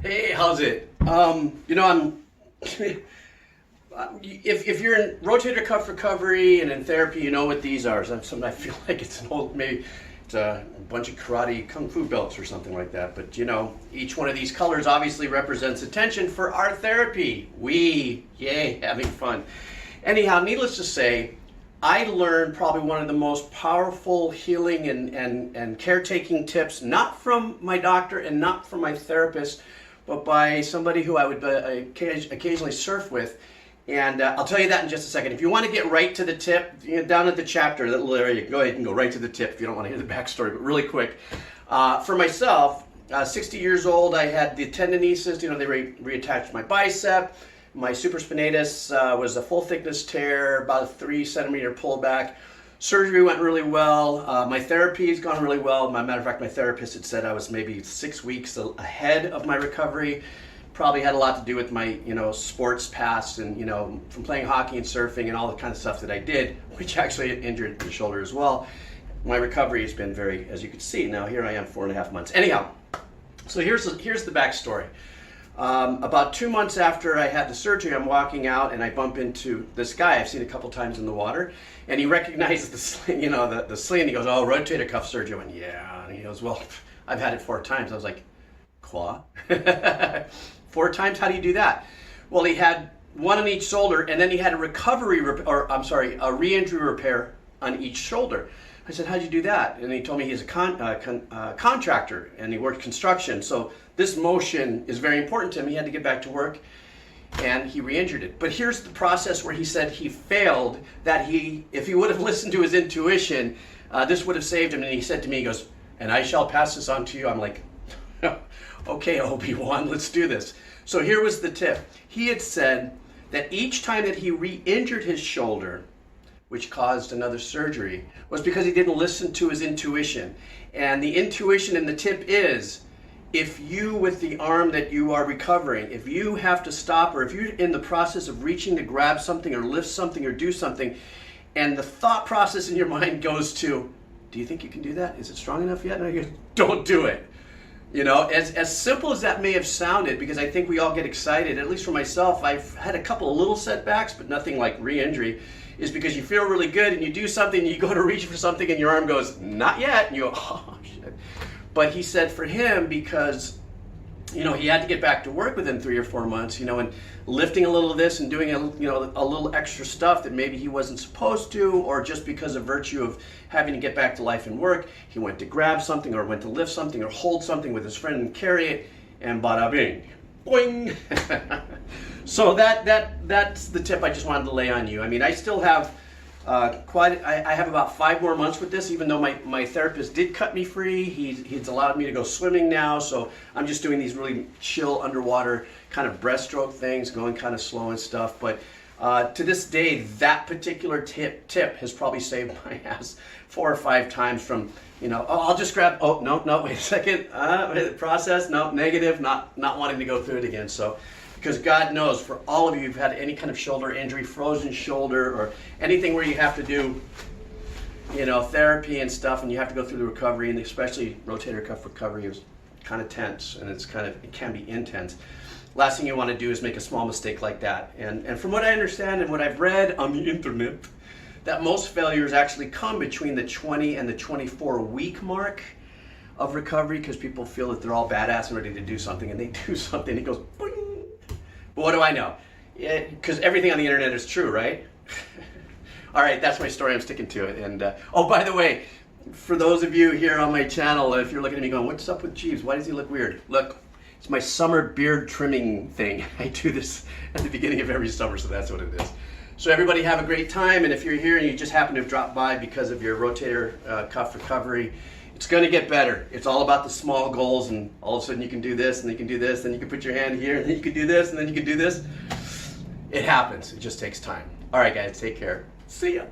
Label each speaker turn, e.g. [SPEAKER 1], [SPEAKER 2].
[SPEAKER 1] Hey, how's it? I'm if you're in rotator cuff recovery and in therapy, you know what these are. Sometimes I feel like it's an old, maybe it's a bunch of karate kung fu belts or something like that. But each one of these colors obviously represents attention for our therapy. Yay, having fun. Anyhow, needless to say, I learned probably one of the most powerful healing and caretaking tips, not from my doctor and not from my therapist, but by somebody who I would occasionally surf with. And I'll tell you that in just a second. If you want to get right to the tip, down at the chapter, that little area, go ahead and go right to the tip if you don't want to hear the backstory, but really quick. For myself, 60 years old, I had the tendinosis, they reattached my bicep. My supraspinatus was a full thickness tear, about a 3 centimeter pullback. Surgery went really well. My therapy has gone really well. As a matter of fact, my therapist had said I was maybe 6 weeks ahead of my recovery. Probably had a lot to do with my, sports past and, from playing hockey and surfing and all the kind of stuff that I did, which actually injured the shoulder as well. My recovery has been very, as you can see, now here I am 4.5 months. Anyhow, so here's the backstory. About 2 months after I had the surgery, I'm walking out and I bump into this guy I've seen a couple times in the water, and he recognizes the sling, the sling, and he goes, "Oh, rotator cuff surgery." I went, "Yeah." And he goes, "Well, I've had it 4 times." I was like, "Quoi? 4 times? How do you do that?" Well, he had one on each shoulder, and then he had a re-injury repair on each shoulder. I said, "How'd you do that?" And he told me he's a contractor and he worked construction. So this motion is very important to him. He had to get back to work and he re-injured it. But here's the process where he said he failed, that if he would have listened to his intuition, this would have saved him. And he said to me, he goes, "And I shall pass this on to you." I'm like, "Okay, Obi-Wan, let's do this." So here was the tip. He had said that each time that he re-injured his shoulder, which caused another surgery, was because he didn't listen to his intuition. And the intuition and the tip is, if you, with the arm that you are recovering, if you have to stop, or if you're in the process of reaching to grab something or lift something or do something, and the thought process in your mind goes to, "Do you think you can do that? Is it strong enough yet?" And I go, "Don't do it." As simple as that may have sounded, because I think we all get excited, at least for myself, I've had a couple of little setbacks, but nothing like re-injury, is because you feel really good and you do something and you go to reach for something and your arm goes, "Not yet," and you go, "Oh, shit." But he said for him, because, he had to get back to work within 3 or 4 months, and lifting a little of this and doing a little extra stuff that maybe he wasn't supposed to, or just because of virtue of having to get back to life and work, he went to grab something or went to lift something or hold something with his friend and carry it, and bada bing, boing. So that's the tip I just wanted to lay on you. I mean, I still have I have about 5 more months with this, even though my therapist did cut me free. He's allowed me to go swimming now, so I'm just doing these really chill underwater kind of breaststroke things, going kind of slow and stuff. But to this day, that particular tip has probably saved my ass 4 or 5 times from, "Oh, I'll just grab, oh, no, wait a second, process, no, negative, not wanting to go through it again." So, because God knows, for all of you who've had any kind of shoulder injury, frozen shoulder, or anything where you have to do, therapy and stuff, and you have to go through the recovery, and especially rotator cuff recovery is kind of tense, and it can be intense. Last thing you want to do is make a small mistake like that. And from what I understand and what I've read on the internet, that most failures actually come between the 20 and the 24-week mark of recovery, because people feel that they're all badass and ready to do something, and they do something, and it goes boing. But what do I know? Because everything on the internet is true, right? All right, that's my story. I'm sticking to it. And oh, by the way, for those of you here on my channel, if you're looking at me going, "What's up with Geebz? Why does he look weird?" Look, it's my summer beard trimming thing. I do this at the beginning of every summer, so that's what it is. So everybody have a great time, and if you're here and you just happen to have dropped by because of your rotator cuff recovery, it's going to get better. It's all about the small goals, and all of a sudden you can do this, and then you can do this, then you can put your hand here, and then you can do this, and then you can do this. It happens. It just takes time. All right, guys, take care. See ya.